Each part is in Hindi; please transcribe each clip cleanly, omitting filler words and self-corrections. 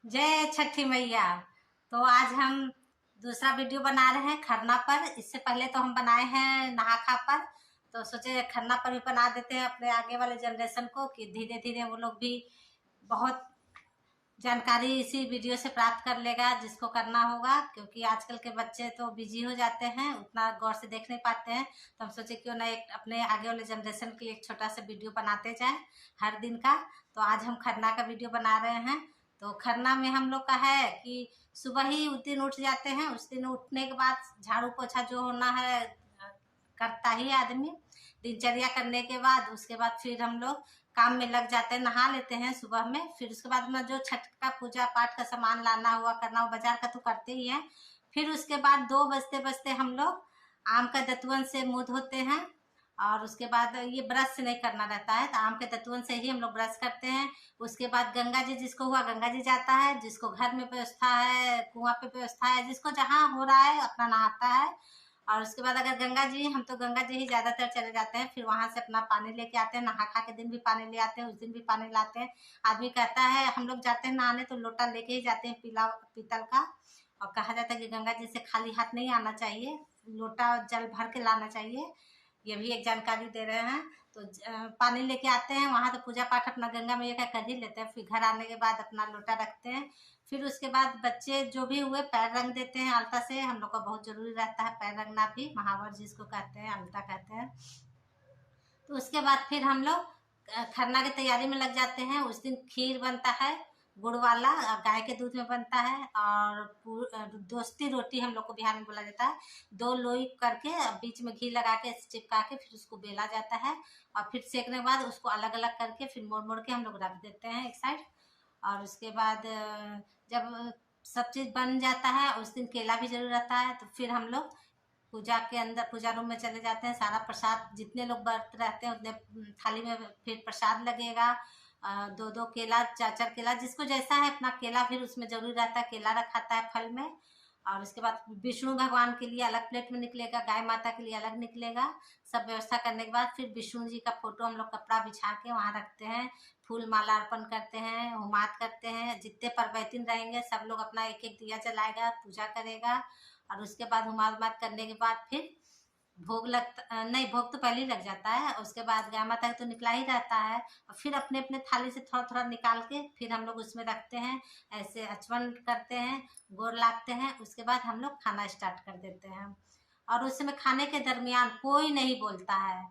जय छठी मैया। तो आज हम दूसरा वीडियो बना रहे हैं खरना पर। इससे पहले तो हम बनाए हैं नहा खा पर, तो सोचे खरना पर भी बना देते हैं अपने आगे वाले जनरेशन को, कि धीरे धीरे वो लोग भी बहुत जानकारी इसी वीडियो से प्राप्त कर लेगा जिसको करना होगा। क्योंकि आजकल के बच्चे तो बिजी हो जाते हैं, उतना गौर से देख नहीं पाते हैं। तो हम सोचे क्यों ना एक अपने आगे वाले जनरेशन के लिए एक छोटा सा वीडियो बनाते जाएं हर दिन का। तो आज हम खरना का वीडियो बना रहे हैं। तो खरना में हम लोग का है कि सुबह ही उस दिन उठ जाते हैं। उस दिन उठने के बाद झाड़ू पोछा जो होना है करता ही आदमी। दिनचर्या करने के बाद उसके बाद फिर हम लोग काम में लग जाते हैं, नहा लेते हैं सुबह में। फिर उसके बाद में जो छठ का पूजा पाठ का सामान लाना हुआ करना हुआ, बाजार का तो करते ही हैं। फिर उसके बाद 2 बजते बजते हम लोग आम का दतुअन से मुंह धोते हैं। और उसके बाद ये ब्रश से नहीं करना रहता है, तो आम के दतुअन से ही हम लोग ब्रश करते हैं। उसके बाद गंगा जी, जिसको हुआ गंगा जी जाता है, जिसको घर में व्यवस्था है, कुआं पे व्यवस्था है, जिसको जहाँ हो रहा है अपना नहाता है। और उसके बाद अगर गंगा जी, हम तो गंगा जी ही ज्यादातर चले जाते हैं। फिर वहां से अपना पानी लेके आते हैं, नहा खा के दिन भी पानी ले आते हैं, उस दिन भी पानी लाते हैं। आदमी कहता है, हम लोग जाते हैं नहाने तो लोटा लेके ही जाते हैं, पीतल का। और कहा जाता है कि गंगा जी से खाली हाथ नहीं आना चाहिए, लोटा जल भर के लाना चाहिए। ये भी एक जानकारी दे रहे हैं। तो पानी लेके आते हैं वहां, तो पूजा पाठ अपना गंगा मैया का कर ही लेते हैं। फिर घर आने के बाद अपना लोटा रखते हैं। फिर उसके बाद बच्चे जो भी हुए पैर रंग देते हैं अलता से। हम लोग का बहुत जरूरी रहता है पैर रंगना भी, महावर जिसको कहते हैं, अलता कहते हैं। तो उसके बाद फिर हम लोग खरना की तैयारी में लग जाते हैं। उस दिन खीर बनता है, गुड़ वाला, गाय के दूध में बनता है। और दोस्ती रोटी हम लोग को बिहार में बोला जाता है। 2 लोई करके बीच में घी लगा के चिपका के फिर उसको बेला जाता है। और फिर सेकने के बाद उसको अलग अलग करके फिर मोड़ मोड़ के हम लोग रख देते हैं एक साइड। और उसके बाद जब सब चीज बन जाता है, उस दिन केला भी जरूर रहता है। तो फिर हम लोग पूजा के अंदर, पूजा रूम में चले जाते हैं। सारा प्रसाद, जितने लोग व्रत रहते हैं उतने थाली में फिर प्रसाद लगेगा। 2-2 केला, 4-4 केला, जिसको जैसा है अपना केला फिर उसमें जरूरी रहता है, केला रखाता है फल में। और उसके बाद विष्णु भगवान के लिए अलग प्लेट में निकलेगा, गाय माता के लिए अलग निकलेगा। सब व्यवस्था करने के बाद फिर विष्णु जी का फोटो हम लोग कपड़ा बिछा के वहां रखते हैं। फूल माला अर्पण करते हैं, होमात करते हैं। जितने परवैतिन रहेंगे सब लोग अपना एक एक दिया जलाएगा, पूजा करेगा। और उसके बाद हुमात करने के बाद फिर भोग लगता नहीं, भोग तो पहले ही लग जाता है। उसके बाद गाय माता तो निकला ही रहता है। और फिर अपने अपने थाली से थोड़ा थोड़ा निकाल के फिर हम लोग उसमें रखते हैं, ऐसे अचवन करते हैं, गोर लागते हैं। उसके बाद हम लोग खाना स्टार्ट कर देते हैं। और उस समय खाने के दरमियान कोई नहीं बोलता है,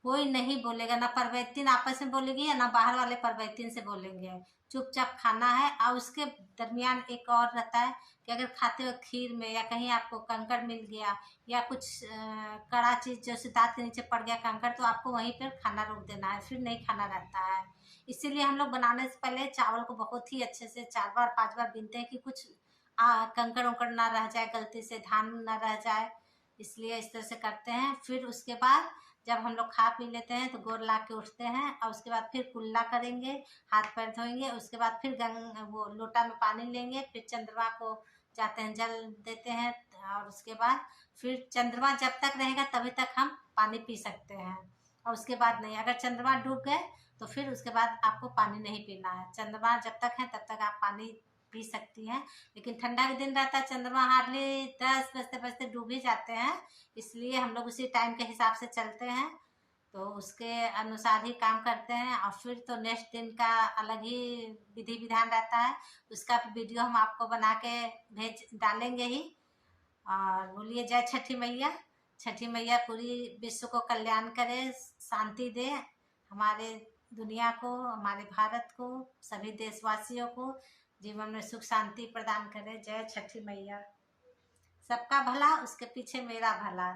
कोई नहीं बोलेगा। ना परवैतिन आपस में बोलेगी या ना बाहर वाले परवैतिन से बोलेंगे। चुपचाप खाना है। और उसके दरमियान एक और रहता है कि अगर खाते हुए खीर में या कहीं आपको कंकड़ मिल गया या कुछ कड़ा चीज जैसे दांत के नीचे पड़ गया कंकड़, तो आपको वहीं पर खाना रोक देना है, फिर नहीं खाना रहता है। इसीलिए हम लोग बनाने से पहले चावल को बहुत ही अच्छे से 4 बार 5 बार बीनते हैं कि कुछ कंकड़ उकड़ ना रह जाए, गलती से धान ना रह जाए। इसलिए इस तरह से करते हैं। फिर उसके बाद जब हम लोग खा पी लेते हैं तो गोर ला के उठते हैं। और उसके बाद फिर कुल्ला करेंगे, हाथ पैर धोएंगे। उसके बाद फिर वो लोटा में पानी लेंगे, फिर चंद्रमा को जाते हैं जल देते हैं। और उसके बाद फिर चंद्रमा जब तक रहेगा तभी तक हम पानी पी सकते हैं। और उसके बाद नहीं, अगर चंद्रमा डूब गए तो फिर उसके बाद आपको पानी नहीं पीना है। चंद्रमा जब तक है तब तक आप पानी पी सकती हैं। लेकिन ठंडा के दिन रहता है, चंद्रमा हार्डली 10 बजते बजते डूब ही जाते हैं। इसलिए हम लोग उसी टाइम के हिसाब से चलते हैं, तो उसके अनुसार ही काम करते हैं। और फिर तो नेक्स्ट दिन का अलग ही विधि विधान रहता है, उसका वीडियो हम आपको बना के भेज डालेंगे ही। और बोलिए जय छठी मैया। छठी मैया पूरी विश्व को कल्याण करे, शांति दे, हमारे दुनिया को, हमारे भारत को, सभी देशवासियों को जीवन में सुख शांति प्रदान करे। जय छठी मैया। सबका भला, उसके पीछे मेरा भला।